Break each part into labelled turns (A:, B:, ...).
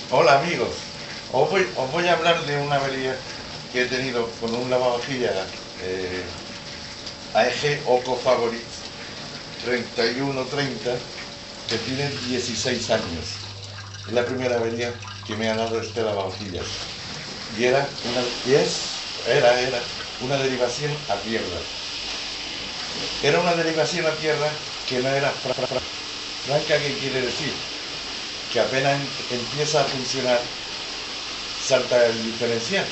A: Hola amigos, os voy a hablar de una avería que he tenido con un lavavajillas AEG Oco Favorit 3130 que tiene 16 años. Es la primera avería que me ha dado este lavavajillas y era una derivación a tierra. Era una derivación a tierra que no era franca. ¿Qué quiere decir? Que apenas empieza a funcionar salta el diferencial.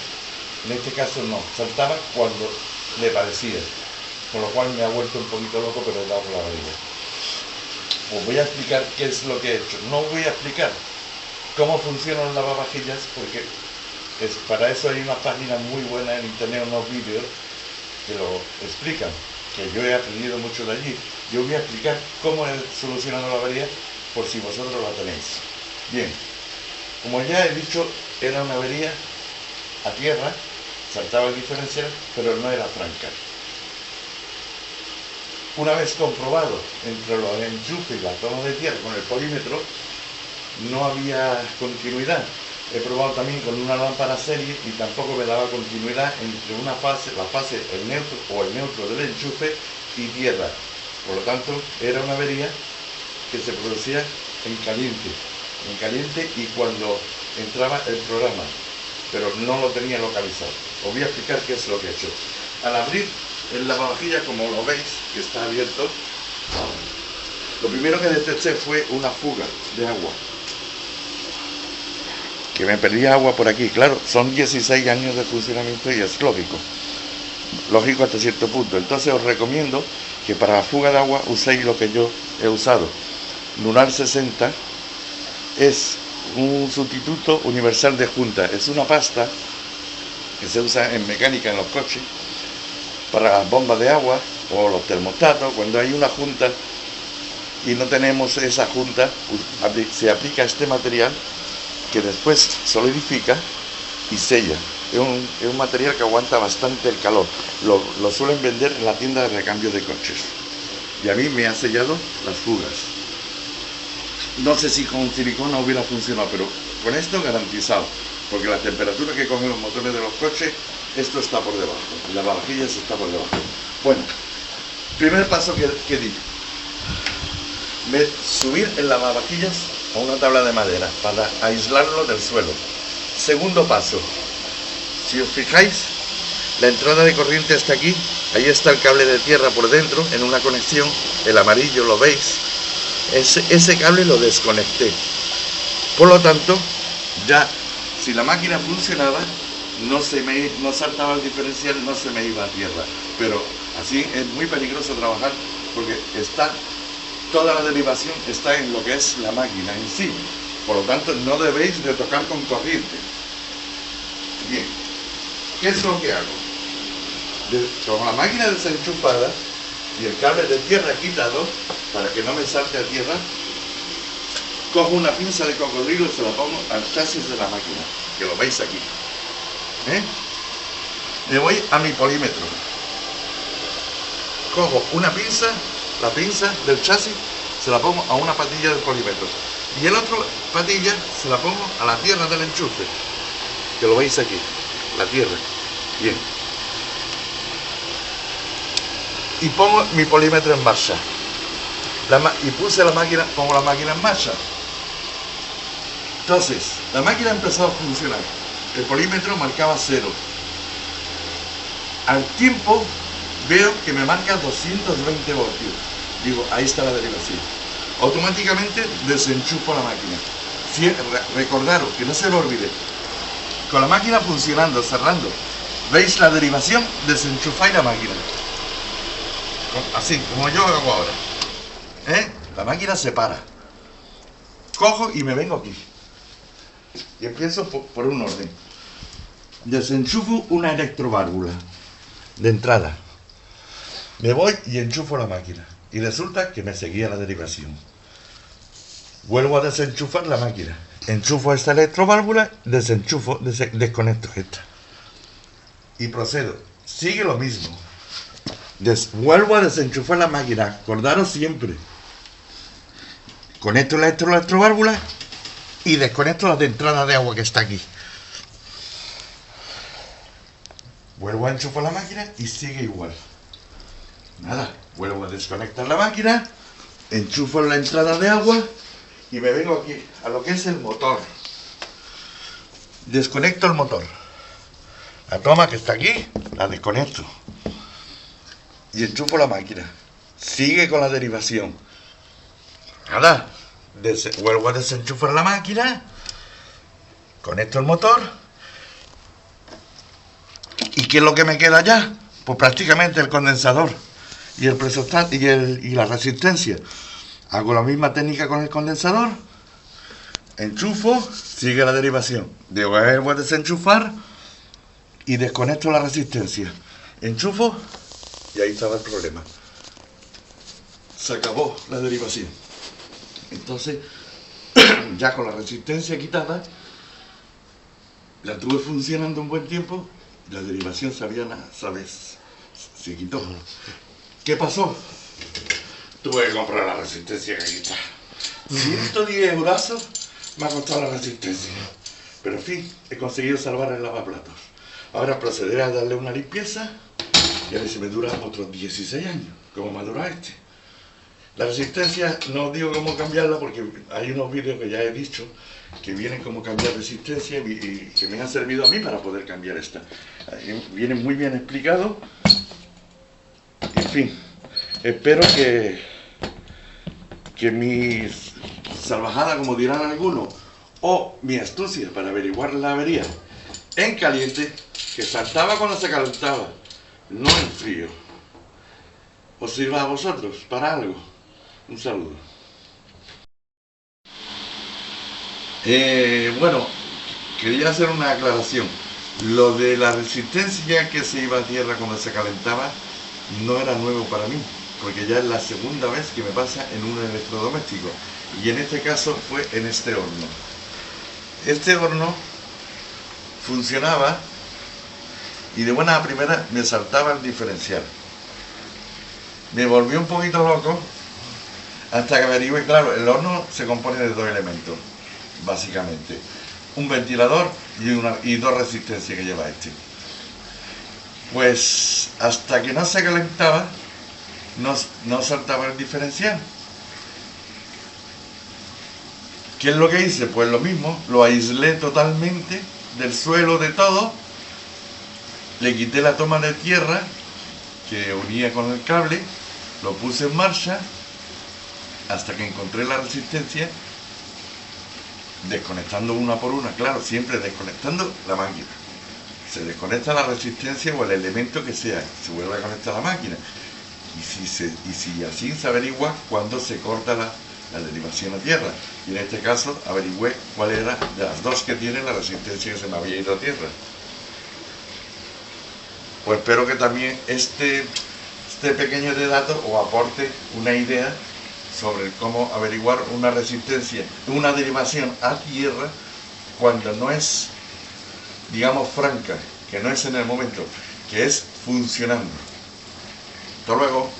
A: En este caso no, saltaba cuando le parecía, con lo cual me ha vuelto un poquito loco, pero he dado la avería. Os voy a explicar qué es lo que he hecho. No os voy a explicar cómo funcionan los lavavajillas, porque para eso hay una página muy buena en internet, unos vídeos que lo explican, que yo he aprendido mucho de allí. Yo voy a explicar cómo he solucionado la avería por si vosotros la tenéis. Bien, como ya he dicho, era una avería a tierra, saltaba el diferencial, pero no era franca. Una vez comprobado entre los enchufes y la toma de tierra con el polímetro, no había continuidad. He probado también con una lámpara serie y tampoco me daba continuidad entre una fase, el neutro del enchufe y tierra. Por lo tanto, era una avería que se producía en caliente y cuando entraba el programa, pero no lo tenía localizado. Os voy a explicar qué es lo que he hecho. Al abrir el lavavajillas, como lo veis, que está abierto, lo primero que detecté fue una fuga de agua. Que me perdía agua por aquí. Claro, son 16 años de funcionamiento y es lógico hasta cierto punto. Entonces os recomiendo que para la fuga de agua uséis lo que yo he usado. Lunar 60 es un sustituto universal de junta. Es una pasta que se usa en mecánica en los coches para las bombas de agua o los termostatos. Cuando hay una junta y no tenemos esa junta, se aplica este material que después solidifica y sella. Es un material que aguanta bastante el calor. Lo suelen vender en la tienda de recambio de coches. Y a mí me ha sellado las fugas. No sé si con silicona hubiera funcionado, pero con esto garantizado. Porque la temperatura que cogen los motores de los coches, esto está por debajo. Y la lavavajillas está por debajo. Bueno, primer paso que di. Subir el lavavajillas a una tabla de madera para aislarlo del suelo. Segundo paso. Si os fijáis, la entrada de corriente está aquí, ahí está el cable de tierra por dentro, en una conexión, el amarillo lo veis, ese cable lo desconecté. Por lo tanto, ya si la máquina funcionaba, no saltaba el diferencial, no se me iba a tierra. Pero así es muy peligroso trabajar porque toda la derivación está en lo que es la máquina en sí. Por lo tanto, no debéis de tocar con corriente. Bien. ¿Qué es lo que hago? Con la máquina desenchufada y el cable de tierra quitado, para que no me salte a tierra, cojo una pinza de cocodrilo y se la pongo al chasis de la máquina, que lo veis aquí. Me voy a mi polímetro. Cojo una pinza, la pinza del chasis, se la pongo a una patilla del polímetro. Y el otro patilla se la pongo a la tierra del enchufe, que lo veis aquí. La tierra, bien, y pongo mi polímetro en marcha y puse pongo la máquina en marcha. Entonces la máquina empezó a funcionar, el polímetro marcaba 0. Al tiempo veo que me marca 220 voltios. Digo, ahí está la derivación. Automáticamente desenchufo la máquina. Recordaros que no se me olvide, con la máquina funcionando, cerrando, ¿veis la derivación? Desenchufáis la máquina. Así, como yo hago ahora. La máquina se para. Cojo y me vengo aquí. Y empiezo por un orden. Desenchufo una electroválvula de entrada. Me voy y enchufo la máquina. Y resulta que me seguía la derivación. Vuelvo a desenchufar la máquina. Enchufo esta electroválvula, desconecto esta. Y procedo. Sigue lo mismo. Vuelvo a desenchufar la máquina. Acordaros siempre. Conecto la electroválvula y desconecto la de entrada de agua que está aquí. Vuelvo a enchufar la máquina y sigue igual. Nada, vuelvo a desconectar la máquina, enchufo la entrada de agua y me vengo aquí a lo que es el motor. Desconecto el motor. La toma que está aquí, la desconecto. Y enchufo la máquina. Sigue con la derivación. Nada, vuelvo a desenchufar la máquina, conecto el motor. ¿Y qué es lo que me queda ya? Pues prácticamente el condensador y el presostat y la resistencia. Hago la misma técnica con el condensador, enchufo, sigue la derivación. Vuelvo a desenchufar y desconecto la resistencia. Enchufo y ahí estaba el problema. Se acabó la derivación. Entonces, ya con la resistencia quitada, la tuve funcionando un buen tiempo, la derivación se quitó. ¿Qué pasó? Tuve que comprar la resistencia que aquí está. 110 euros me ha costado la resistencia. Pero en fin, he conseguido salvar el lavaplatos. Ahora procederé a darle una limpieza y a ver si me dura otros 16 años, como me ha durado este. La resistencia no os digo cómo cambiarla porque hay unos vídeos que ya he dicho que vienen cómo cambiar resistencia y que me han servido a mí para poder cambiar esta. Vienen muy bien explicados. En fin, espero que mi salvajada, como dirán algunos, o mi astucia para averiguar la avería en caliente, que saltaba cuando se calentaba, no en frío, os sirva a vosotros para algo. Un saludo. Bueno, quería hacer una aclaración. Lo de la resistencia que se iba a tierra cuando se calentaba no era nuevo para mí, porque ya es la segunda vez que me pasa en un electrodoméstico, y en este caso fue en este horno. Este horno funcionaba y de buena primera me saltaba el diferencial. Me volvió un poquito loco hasta que averigué. Claro, el horno se compone de dos elementos, básicamente. Un ventilador y dos resistencias que lleva este. Pues hasta que no se calentaba, no saltaba el diferencial. ¿Qué es lo que hice? Pues lo mismo, lo aislé totalmente del suelo, de todo. Le quité la toma de tierra que unía con el cable, lo puse en marcha hasta que encontré la resistencia, desconectando una por una, claro, siempre desconectando la máquina. Se desconecta la resistencia o el elemento que sea, se vuelve a conectar la máquina. Y si así se averigua cuándo se corta la derivación a tierra. Y en este caso averigüé cuál era de las dos que tiene la resistencia que se me había ido a tierra. Pues espero que también este pequeño dato os aporte una idea sobre cómo averiguar una resistencia, una derivación a tierra cuando no es, digamos, franca, que no es en el momento, que es funcionando. Hasta luego.